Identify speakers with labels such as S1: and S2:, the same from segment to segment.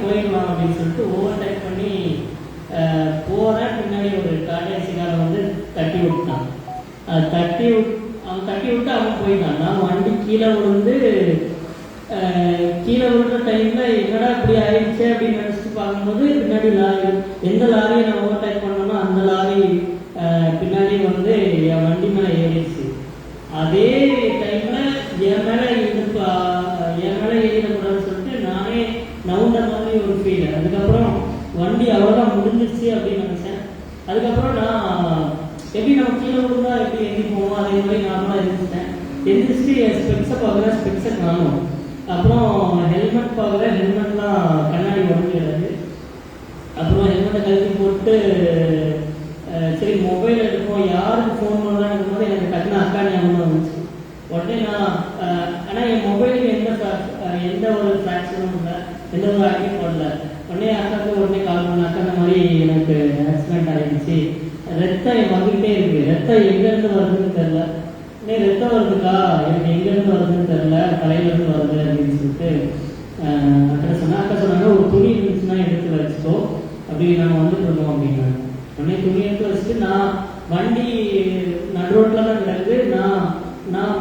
S1: போயிடலாம் அப்படின்னு சொல்லிட்டு ஓவர் டைப் பண்ணி போகிறேன். பின்னாடி ஒரு டாடாசிக்காரன் வந்து தட்டி விட்டான். அவன் தட்டி விட்டு அவன் போயிட்டான். நான் வண்டி கீழே விழுந்து கீழே விழுற டைமில் என்னடா இப்படி ஆயிடுச்சு அப்படின்னு நினச்சிட்டு பார்க்கும்போது பின்னாடி லாரி, எந்த லாரியை நான் ஓவர் டைப் பண்ணோன்னா அந்த லாரி பின்னாடி வந்து என் வண்டி மேலே ஏறிடுச்சு. அதே டைமில் என் மேலே ஏறிடக்கூடாதுன்னு சொல்லிட்டு நானே நவுண்ட மாதிரி ஒரு ஃபீல். அதுக்கப்புறம் வண்டி அவ்வளோதான் முடிஞ்சிருச்சு அப்படின்னு நினச்சேன். அதுக்கப்புறம் நான் எப்படி நம்ம கீழே விழுந்தா எப்படி எங்கே போவோம் அதே மாதிரி நார்மலாக இருந்துட்டேன். எந்திரிச்சு ஸ்பெக்ஸை பார்க்குறேன், ஸ்பெக்ஸை காணும். அப்புறம் ஹெல்மெட் பார்க்குறேன், ஹெல்மெட்லாம் கண்ணாடி உடஞ்சிடாது. அப்புறம் ஹெல்மெட்டை கழுத்தி போட்டு சரி மொபைல் எடுப்போம், யாருக்கு ஃபோன் பண்ணலாம் இருக்கும்போது எனக்கு டக்குனு அக்கா ஞாபகம் வந்துச்சு. உடனே நான் ஆனால் என் மொபைலுக்கு எந்த ஒரு ஃப்ராக்சரும் இல்லை, எந்த ஒரு ஆக்டியும் போடல. உடனே அக்காவுக்கு கால் பண்ண, அக்கா இந்த மாதிரி எனக்கு ஆக்சிடென்ட் ஆகிடுச்சு, ரத்தம் வந்துக்கிட்டே இருக்குது, ரத்தம் எங்கேருந்து வருதுன்னு தெரில. உடனே ரத்தம் வருதுக்கா, எனக்கு எங்கேருந்து வருதுன்னு தெரில, தலையிலேருந்து வருது அப்படின்னு சொல்லிட்டு அக்கா சொன்னேன். அக்கா சொன்னாங்க ஒரு துணி இருந்துச்சுன்னா எடுத்து வச்சுக்கோ, அப்படி நாங்கள் வந்துட்டு இருந்தோம் அப்படின்னாங்க. உடனே துணி எடுத்து வச்சுட்டு நான் வண்டி நடு ரோட்டில் தான் கிடக்குது, நான்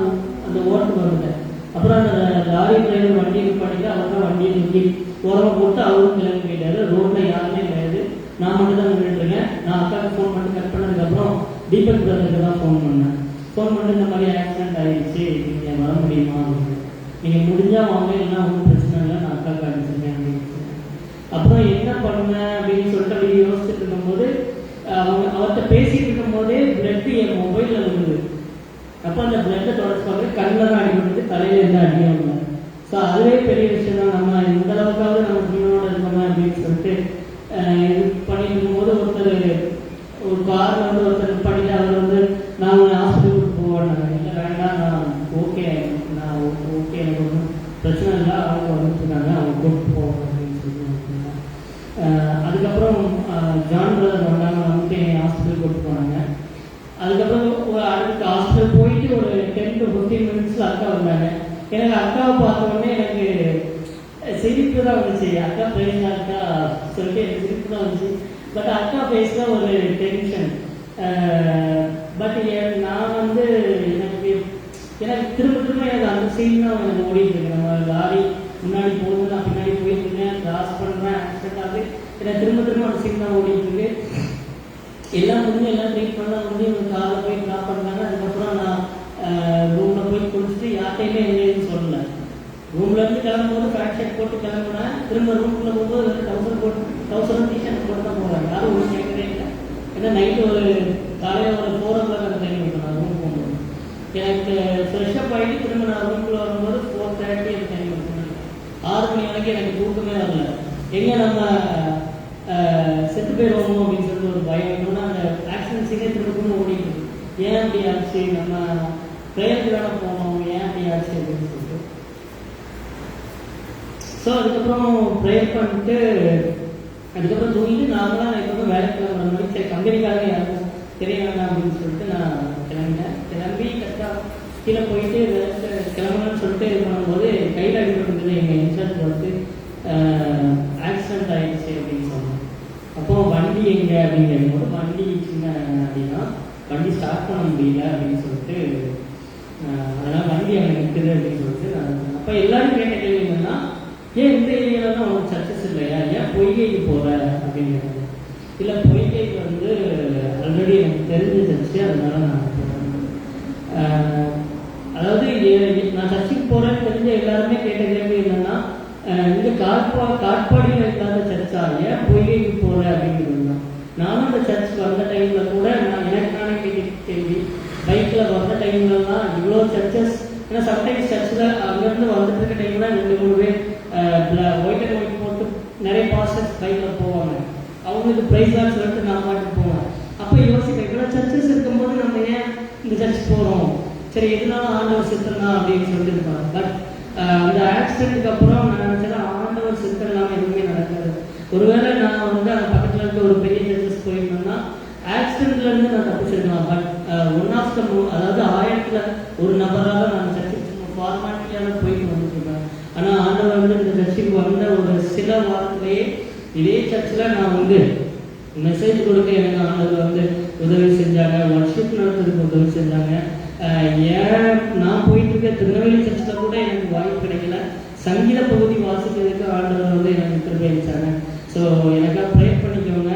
S1: அந்த ஓட்டுக்கு வந்துட்டேன். அப்புறம் அந்த லாரி டிரைவர் வண்டியை பண்ணிட்டு அவர் தான் வண்டியை தூக்கி ஓரமாக போட்டு அவரும் கிளம்பி போயிட்டாரு. ரோட்டில் யாருமே கிடையாது, நான் மட்டும் தான் நின்றுட்டுருக்கேன். நான் அக்காவுக்கு ஃபோன் பண்ணி கட் பண்ணதுக்கப்புறம் தீபக் பிரதருக்கு தான் ஃபோன் பண்ணேன். ஃபோன் பண்ணி இந்த மாதிரி ஆக்சிடென்ட் ஆகிடுச்சு, நீங்கள் வர முடியுமா அப்படின்னு. நீங்கள் முடிஞ்சால் வாங்க, இல்லைன்னா ஒன்றும் பிரச்சனை இல்லை, நான் அக்காவுக்கு அனுப்பிச்சிருக்கேன் அப்படின்னு சொன்னேன். அப்புறம் என்ன பண்ணேன் அப்படின்னு சொல்லிட்டு அப்படி யோசிச்சுட்டு இருக்கும்போது அவர்கிட்ட பேசிட்டு இருக்கும்போதே பிளட் என் மொபைலில் விழுது. அப்போ அந்த பிளட்டை தொடச்சி பார்த்து கண்ணில் தான் அடிபடுது, தலையில எந்த அடியும் இல்லை. ஸோ அதுவே பெரிய விஷயம் தான். நம்ம இந்த அளவுக்காவது நம்ம ஜீவனோட இருக்கணும் அப்படின்னு சொல்லிட்டு இது பண்ணிட்டு இருக்கும்போது ஒரு காரில் வந்து ஒருத்தர் பண்ணிட்டு அவர் வந்து நான் ஹாஸ்பிட்டலுக்கு போவேன். இல்லை வேண்டாம், நான் ஓகே எனக்கு ஒன்றும் பிரச்சனை இல்லை, அவங்க வந்துருக்காங்க, அவங்க கூப்பிட்டு போவாங்க அப்படின்னு சொல்லிட்டு. அதுக்கப்புறம் ஜான் பிரதர் வந்தாங்க, வந்துட்டு என்னை ஹாஸ்பிட்டல் கூப்பிட்டு போனாங்க. அதுக்கப்புறம் அடுத்த ஹாஸ்பிட்டல் போயிட்டு ஒரு 10 to 15 minutes அக்கா வந்தாங்க. எனக்கு அக்காவை பார்த்த உடனே எனக்கு சிரிப்பு தான் வந்துச்சு. அக்கா பேசினா அக்கா சொல்லிட்டு எனக்கு சிரிப்பு தான் வந்துச்சு. பட் அக்கா பேசினா ஒரு டென்ஷன். பட் நான் வந்து எனக்கு திரும்ப எனக்கு அந்த சீன் தான் எனக்கு ஓடிட்டு இருக்கு. நம்ம லாரி முன்னாடி போகுது, நான் பின்னாடி போயிட்டு இருக்கேன், கிராஸ் பண்ணுறேன், ஆக்சிடென்ட் ஆகுது, எனக்கு திரும்ப அந்த சீன் தான் ஓடிட்டு இருக்கு. எல்லாம் முடிஞ்சு எல்லாம் ட்ரீட்மெண்ட்லாம் முடிஞ்சு ஒரு காரில் போய் ட்ராப் பண்ணாங்க. அதுக்கப்புறம் நான் ரூமில் போய் குளிச்சுட்டு யார்ட்டையுமே எங்கேயும் சொல்லலை. ரூம்லேருந்து கிளம்பும்போது ஃபேட் ஷர்ட் போட்டு கிளம்புனேன். திரும்ப ரூம்குள்ளே போகும்போது 1000 டிஷர்ட் போட்டு தான் போகிறாங்க. யாரும் ஒன்றும் கேட்கவே இல்லை. ஏன்னா நைட்டு காலையில் ஒரு 4 o'clock அந்த டைம் இருக்கும் நான் ரூம் போகும்போது. எனக்கு ஃப்ரெஷ்ஷப் ஆகிட்டு திரும்ப நான் ரூம்குள்ளே வரும்போது 4:30 அந்த டைம் இருக்கும். 6 மணி வரைக்கும் எனக்கு தூக்கமே வரல. எங்கே நம்ம செத்து போயிடுவோமோ அப்படின்னு சொல்லிட்டு ஒரு பயம் இருக்கணும்னா அந்த ஆக்சிடென்ட் சீனே திரும்ப ஓடிட்டு ஏன் அப்படி ஆச்சு, நம்ம ப்ரேயருக்கு தானே போகணும், ஏன் அப்படி ஆச்சு அப்படின்னு சொல்லிட்டு. ஸோ அதுக்கப்புறம் ப்ரேயர் பண்ணிட்டு அதுக்கப்புறம் தூங்கிட்டு நார்மலாக நான் இப்போ வேலைக்கு கிளம்புற மாதிரி சரி கம்பெனிக்காக யாருக்கும் தெரிய வேண்டாம் அப்படின்னு சொல்லிட்டு நான் கிளம்பினேன். கிளம்பி கரெக்டாக கீழே போயிட்டு கிளம்புன்னு சொல்லிட்டு இது பண்ணும்போது கையில் அடிபட்டு எங்கள் இன்சார்ஜ் வந்து ஆக்சிடென்ட் ஆகிடுச்சு அப்படின்னு சொன்னாங்க. அப்போது வண்டி எங்கே அப்படின்னு கேட்கும்போது வண்டி சின்ன அப்படின்னா வண்டி ஸ்டார்ட் பண்ண முடியல அப்படின்னு சொல்லிட்டு அதனால் வண்டி அங்கே நிற்குது அப்படின்னு சொல்லிட்டு அப்போ எல்லாரும் கேட்ட கேள்வி என்னன்னா, ஏன் இந்த ஏரியாவில் தான் உனக்கு சர்ச்சஸ் இல்லையா, ஏன் பொய்கைக்கு போகிற அப்படின்னு. இல்லை பொய்கைக்கு வந்து ஆல்ரெடி எனக்கு தெரிஞ்சிருச்சு, அதனால நான் போகிறேன். அதாவது நான் சர்ச்சுக்கு போகிறேன்னு தெரிஞ்ச எல்லாருமே கேட்ட கேள்வி என்னன்னா, இந்த காட்பாடியில் இல்லாத சர்ச்சா, ஏன் பொய்கைக்கு போகிற அப்படிங்கிறது தான். நானும் அந்த சர்ச்சுக்கு வந்த டைமில் கூட எனக்கு நானே கேள்வி, பைக்கில் வந்த டைம்லலாம் இவ்வளோ சர்ச்சஸ். ஏன்னா சம்டைம்ஸ் சர்ச்சில் அங்கேருந்து வந்துட்டு இருக்க டைமில் 2-3 பேர் ஒயிட் அண்ட் ஒயிட் போட்டு நிறைய பாஸ்டர்ஸ் பைக்கில் போவாங்க. அவங்களுக்கு ப்ரைஸ் தான் சொல்லிட்டு நான் பாட்டுக்கு போவேன். அப்போ யோசிப்பேன், இவ்வளோ சர்ச்சஸ் இருக்கும்போது நம்ம ஏன் இந்த சர்ச் போகிறோம், சரி எதுனாலும் ஆண்டவர் சித்தம் தான் அப்படின்னு சொல்லிட்டு இருப்பாங்க. பட் அந்த ஆக்சிடென்ட்டுக்கு அப்புறம் நான் நினச்சேன் ஆண்டவர் சித்தம் இல்லாமல் எதுவுமே நடக்காது. ஒருவேளை நான் வந்து அந்த பக்கத்தில் இருக்க ஒரு பெரிய சர்ச்சஸ் போயிருந்தேன்னா ஆக்சிடென்ட்லேருந்து நான் தப்பிச்சிருக்கலாம். பட் அதாவது 1000ல் ஒரு நபராக நான் சர்ச்சுக்கு ஃபார்மாலிட்டியாக போயிட்டு வந்துட்டு இருக்கேன். ஆனால் ஆண்டவர் வந்து இந்த சர்ச்சுக்கு வந்த ஒரு சில வாரம் காலத்திலேயே இதே சர்ச்சில் நான் வந்து மெசேஜ் கொடுக்க எனக்கு ஆண்டவர் வந்து உதவி செஞ்சாங்க, ஒர்ஷிப் நடத்துறதுக்கு உதவி செஞ்சாங்க. ஏன் நான் போயிட்டு இருக்க திருநெல்வேலி சர்ச்சில் கூட எனக்கு வாய்ப்பு கிடைக்கல. சங்கீத பகுதி வாசிக்கிறதுக்கு ஆண்டவர் வந்து எனக்கு கிருபை அளிச்சாங்க. ஸோ எனக்காக ப்ரே பண்ணிக்கோங்க.